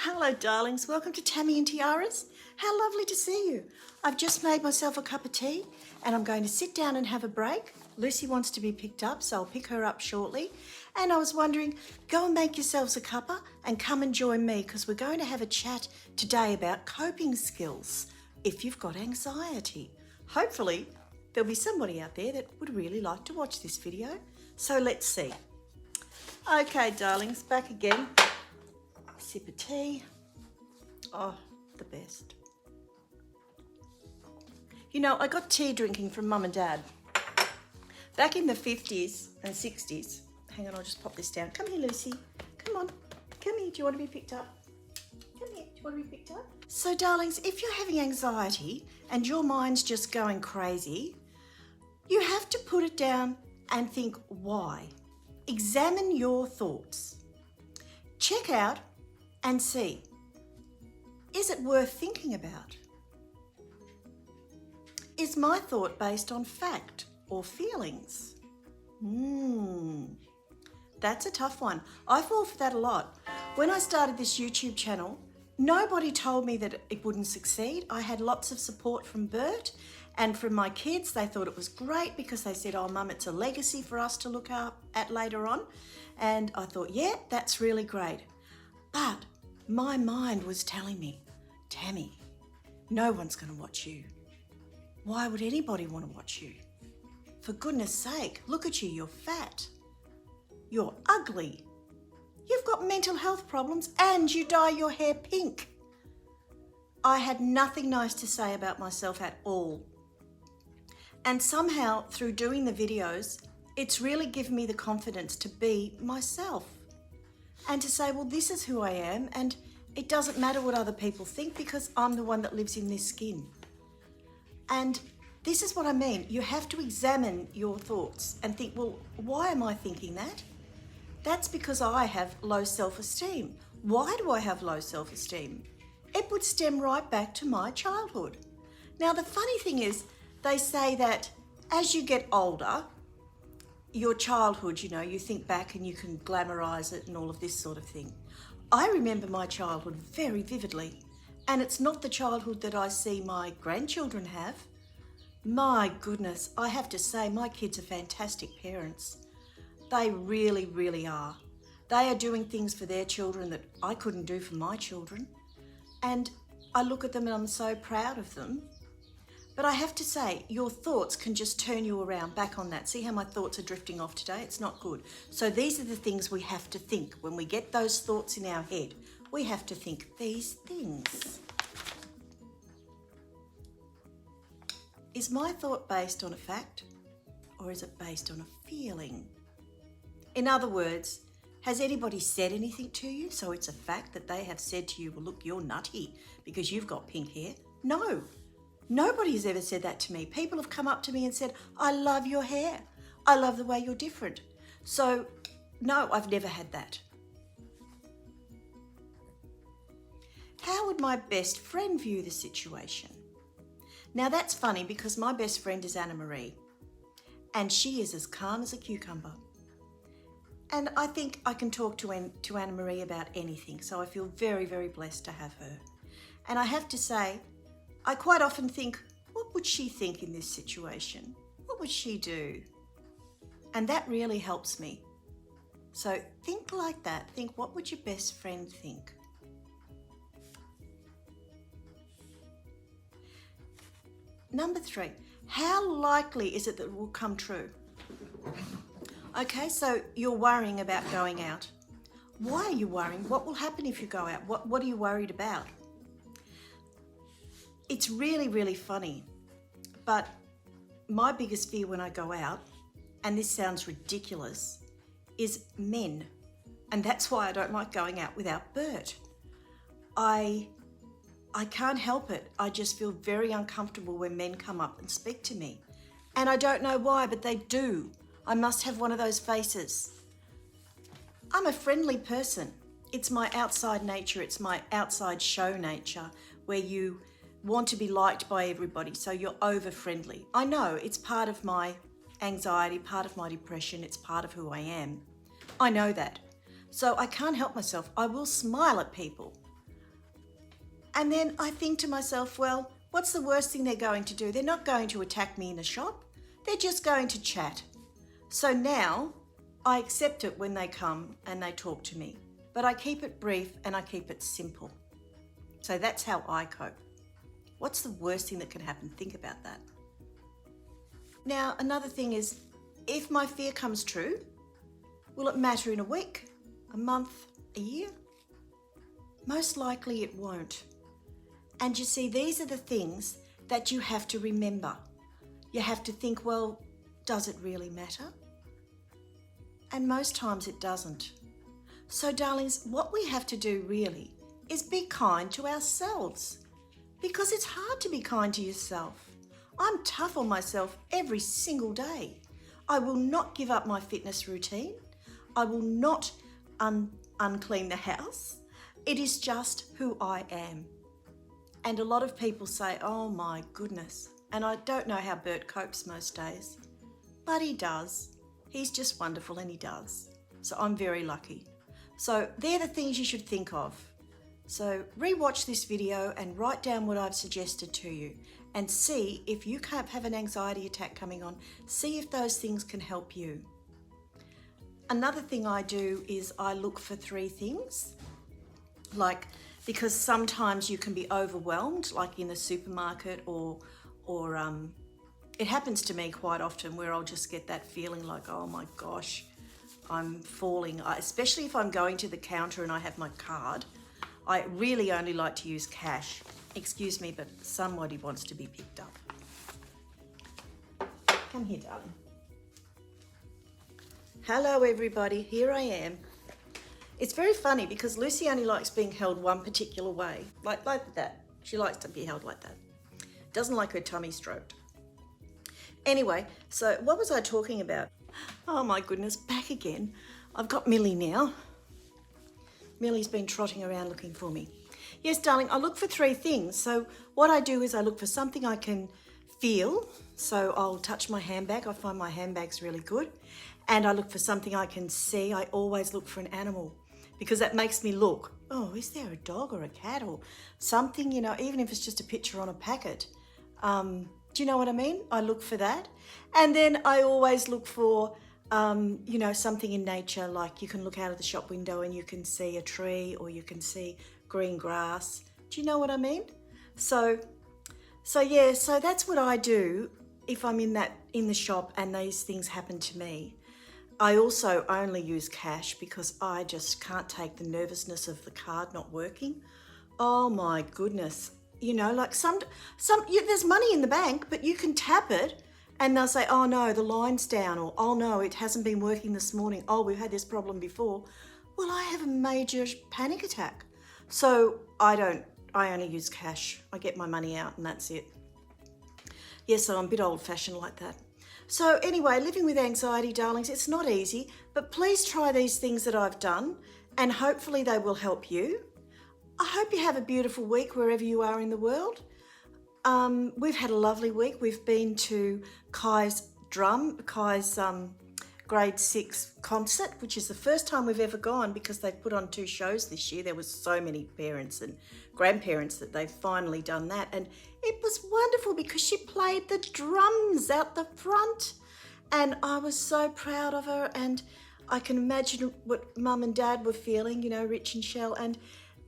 Hello darlings, welcome to Tammy and Tiaras. How lovely to see you. I've just made myself a cup of tea and I'm going to sit down and have a break. Lucy wants to be picked up, so I'll pick her up shortly. And I was wondering, go and make yourselves a cuppa and come and join me because we're going to have a chat today about coping skills if you've got anxiety. Hopefully there'll be somebody out there that would really like to watch this video. So let's see. Okay darlings, back again. Sip of tea. Oh, the best. You know, I got tea drinking from Mum and Dad. Back in the 50s and 60s. Hang on, I'll just pop this down. Come here, Lucy. Come on. Come here. Do you want to be picked up? Come here. Do you want to be picked up? So, darlings, if you're having anxiety and your mind's just going crazy, you have to put it down and think why. Examine your thoughts. Check out and see, is it worth thinking about? Is my thought based on fact or feelings? That's a tough one. I fall for that a lot. When I started this YouTube channel, nobody told me that it wouldn't succeed. I had lots of support from Bert and from my kids. They thought it was great because they said, oh, Mum, it's a legacy for us to look up at later on. And I thought, yeah, that's really great. But my mind was telling me, Tammy, no one's going to watch you. Why would anybody want to watch you? For goodness sake, look at you, you're fat. You're ugly. You've got mental health problems and you dye your hair pink. I had nothing nice to say about myself at all. And somehow through doing the videos, it's really given me the confidence to be myself. And to say, well, this is who I am, and it doesn't matter what other people think because I'm the one that lives in this skin. And this is what I mean. You have to examine your thoughts and think, well, why am I thinking that? That's because I have low self-esteem. Why do I have low self-esteem? It would stem right back to my childhood. Now, the funny thing is, they say that as you get older, your childhood, you know, you think back and you can glamorize it and all of this sort of thing. I remember my childhood very vividly, and it's not the childhood that I see my grandchildren have. My goodness, I have to say my kids are fantastic parents. They really, really are. They are doing things for their children that I couldn't do for my children. And I look at them and I'm so proud of them. But I have to say, your thoughts can just turn you around back on that. See how my thoughts are drifting off today? It's not good. So these are the things we have to think. When we get those thoughts in our head, we have to think these things. Is my thought based on a fact or is it based on a feeling? In other words, has anybody said anything to you? So it's a fact that they have said to you, well, look, you're nutty because you've got pink hair. No. Nobody has ever said that to me. People have come up to me and said, I love your hair. I love the way you're different. So, no, I've never had that. How would my best friend view the situation? Now, that's funny because my best friend is Anna Marie, and she is as calm as a cucumber. And I think I can talk to Anna Marie about anything, so I feel very, very blessed to have her. And I have to say, I quite often think, what would she think in this situation? What would she do? And that really helps me. So think like that. Think, what would your best friend think? Number 3, how likely is it that it will come true? Okay, so you're worrying about going out. Why are you worrying? What will happen if you go out? What are you worried about? It's really, really funny, but my biggest fear when I go out, and this sounds ridiculous, is men. And that's why I don't like going out without Bert. I can't help it. I just feel very uncomfortable when men come up and speak to me. And I don't know why, but they do. I must have one of those faces. I'm a friendly person. It's my outside nature. It's my outside show nature where you want to be liked by everybody, so you're over friendly. I know it's part of my anxiety, part of my depression, it's part of who I am. I know that. So I can't help myself. I will smile at people. And then I think to myself, well, what's the worst thing they're going to do? They're not going to attack me in a shop. They're just going to chat. So now I accept it when they come and they talk to me, but I keep it brief and I keep it simple. So that's how I cope. What's the worst thing that can happen? Think about that. Now, another thing is, if my fear comes true, will it matter in a week, a month, a year? Most likely it won't. And you see, these are the things that you have to remember. You have to think, well, does it really matter? And most times it doesn't. So darlings, what we have to do really is be kind to ourselves, because it's hard to be kind to yourself. I'm tough on myself every single day. I will not give up my fitness routine. I will not unclean the house. It is just who I am. And a lot of people say, oh my goodness. And I don't know how Bert copes most days, but he does. He's just wonderful and he does. So I'm very lucky. So they're the things you should think of. So rewatch this video and write down what I've suggested to you and see if you can't have an anxiety attack coming on, see if those things can help you. Another thing I do is I look for 3 things, because sometimes you can be overwhelmed, like in the supermarket or it happens to me quite often where I'll just get that feeling like, oh my gosh, I'm falling. Especially if I'm going to the counter and I have my card. I really only like to use cash. Excuse me, but somebody wants to be picked up. Come here, darling. Hello, everybody. Here I am. It's very funny because Lucy only likes being held one particular way, like that. She likes to be held like that. Doesn't like her tummy stroked. Anyway, so what was I talking about? Oh my goodness, back again. I've got Millie now. Millie's been trotting around looking for me. Yes, darling, I look for 3 things. So what I do is I look for something I can feel. So I'll touch my handbag. I find my handbag's really good. And I look for something I can see. I always look for an animal because that makes me look. Oh, is there a dog or a cat or something, even if it's just a picture on a packet. Do you know what I mean? I look for that. And then I always look for, something in nature, like you can look out of the shop window and you can see a tree or you can see green grass. Do you know what I mean? So that's what I do if I'm in the shop and these things happen to me. I also only use cash because I just can't take the nervousness of the card not working. Oh my goodness. Like there's money in the bank, but you can tap it and they'll say, oh no, the line's down, or oh no, it hasn't been working this morning. Oh, we've had this problem before. Well, I have a major panic attack. So I only use cash. I get my money out and that's it. Yes, so I'm a bit old fashioned like that. So anyway, living with anxiety, darlings, it's not easy, but please try these things that I've done and hopefully they will help you. I hope you have a beautiful week wherever you are in the world. We've had a lovely week. We've been to Kai's grade 6 concert, which is the first time we've ever gone because they've put on 2 shows this year. There was so many parents and grandparents that they've finally done that. And it was wonderful because she played the drums out the front. And I was so proud of her. And I can imagine what Mum and Dad were feeling, Rich and Shell. And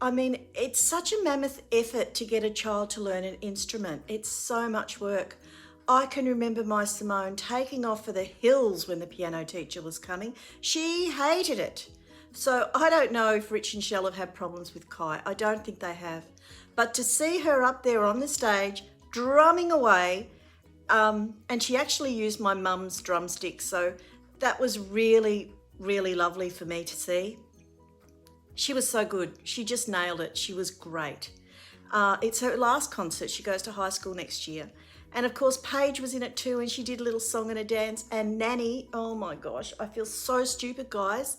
I mean, it's such a mammoth effort to get a child to learn an instrument. It's so much work. I can remember my Simone taking off for the hills when the piano teacher was coming. She hated it. So I don't know if Rich and Shell have had problems with Kai. I don't think they have. But to see her up there on the stage, drumming away, and she actually used my mum's drumsticks. So that was really, really lovely for me to see. She was so good. She just nailed it. She was great. It's her last concert. She goes to high school next year. And of course, Paige was in it too, and she did a little song and a dance. And Nanny, oh my gosh, I feel so stupid, guys,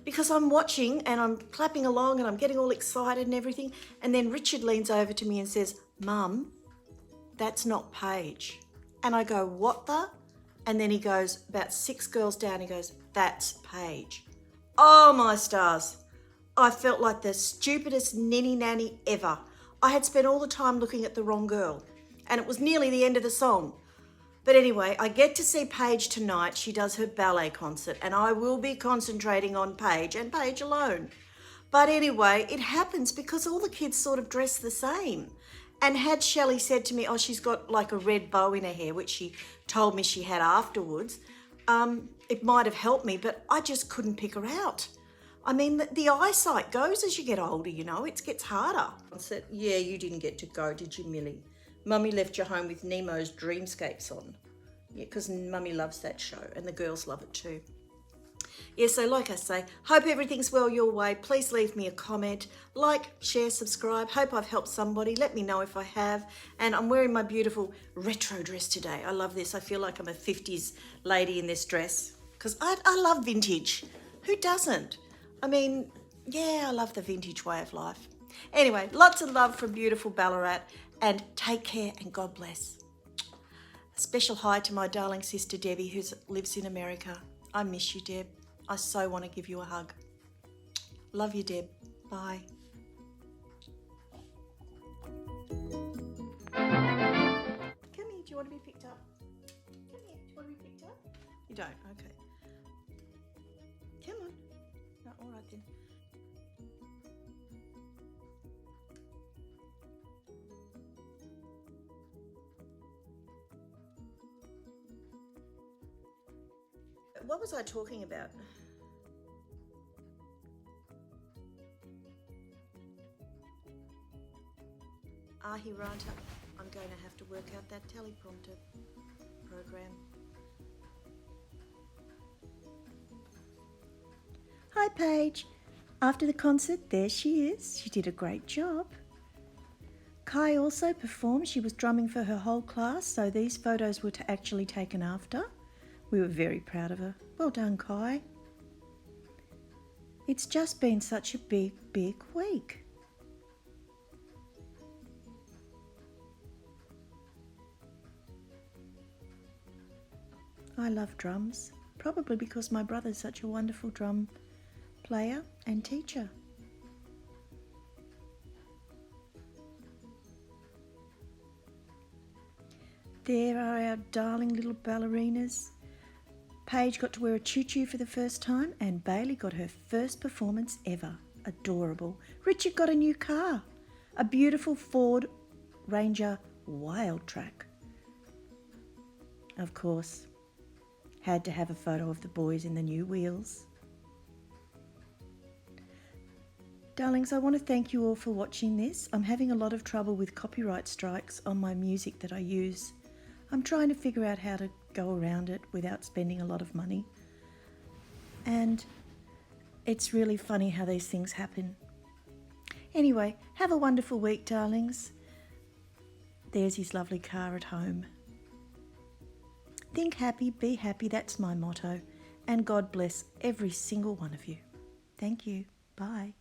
because I'm watching and I'm clapping along and I'm getting all excited and everything. And then Richard leans over to me and says, Mum, that's not Paige. And I go, what the? And then he goes, about 6 girls down, he goes, that's Paige. Oh my stars. I felt like the stupidest ninny nanny ever. I had spent all the time looking at the wrong girl, and it was nearly the end of the song. But anyway, I get to see Paige tonight. She does her ballet concert, and I will be concentrating on Paige and Paige alone. But anyway, it happens because all the kids sort of dress the same. And had Shelley said to me, oh, she's got like a red bow in her hair, which she told me she had afterwards, it might have helped me, but I just couldn't pick her out. I mean, the eyesight goes as you get older, you know, it gets harder. I said, yeah, you didn't get to go, did you, Millie? Mummy left you home with Nemo's Dreamscapes on. Yeah, because Mummy loves that show and the girls love it too. Yeah, so like I say, hope everything's well your way. Please leave me a comment, like, share, subscribe. Hope I've helped somebody. Let me know if I have. And I'm wearing my beautiful retro dress today. I love this. I feel like I'm a 50s lady in this dress because I love vintage. Who doesn't? I mean, yeah, I love the vintage way of life. Anyway, lots of love from beautiful Ballarat, and take care and God bless. A special hi to my darling sister Debbie who lives in America. I miss you, Deb. I so want to give you a hug. Love you, Deb. Bye. Come here. Do you want to be picked up? Come here. Do you want to be picked up? You don't? Okay. Come on. No, all right then. What was I talking about? Ahiranta, I'm going to have to work out that teleprompter program. Hi Paige. After the concert, there she is. She did a great job. Kai also performed. She was drumming for her whole class, so these photos were actually taken after. We were very proud of her. Well done, Kai. It's just been such a big, big week. I love drums, probably because my brother's such a wonderful drum player and teacher. There are our darling little ballerinas. Paige got to wear a tutu for the first time, and Bailey got her first performance ever. Adorable. Richard got a new car, a beautiful Ford Ranger Wild Track. Of course, had to have a photo of the boys in the new wheels. Darlings, I want to thank you all for watching this. I'm having a lot of trouble with copyright strikes on my music that I use. I'm trying to figure out how to go around it without spending a lot of money. And it's really funny how these things happen. Anyway, have a wonderful week, darlings. There's his lovely car at home. Think happy, be happy, that's my motto. And God bless every single one of you. Thank you. Bye.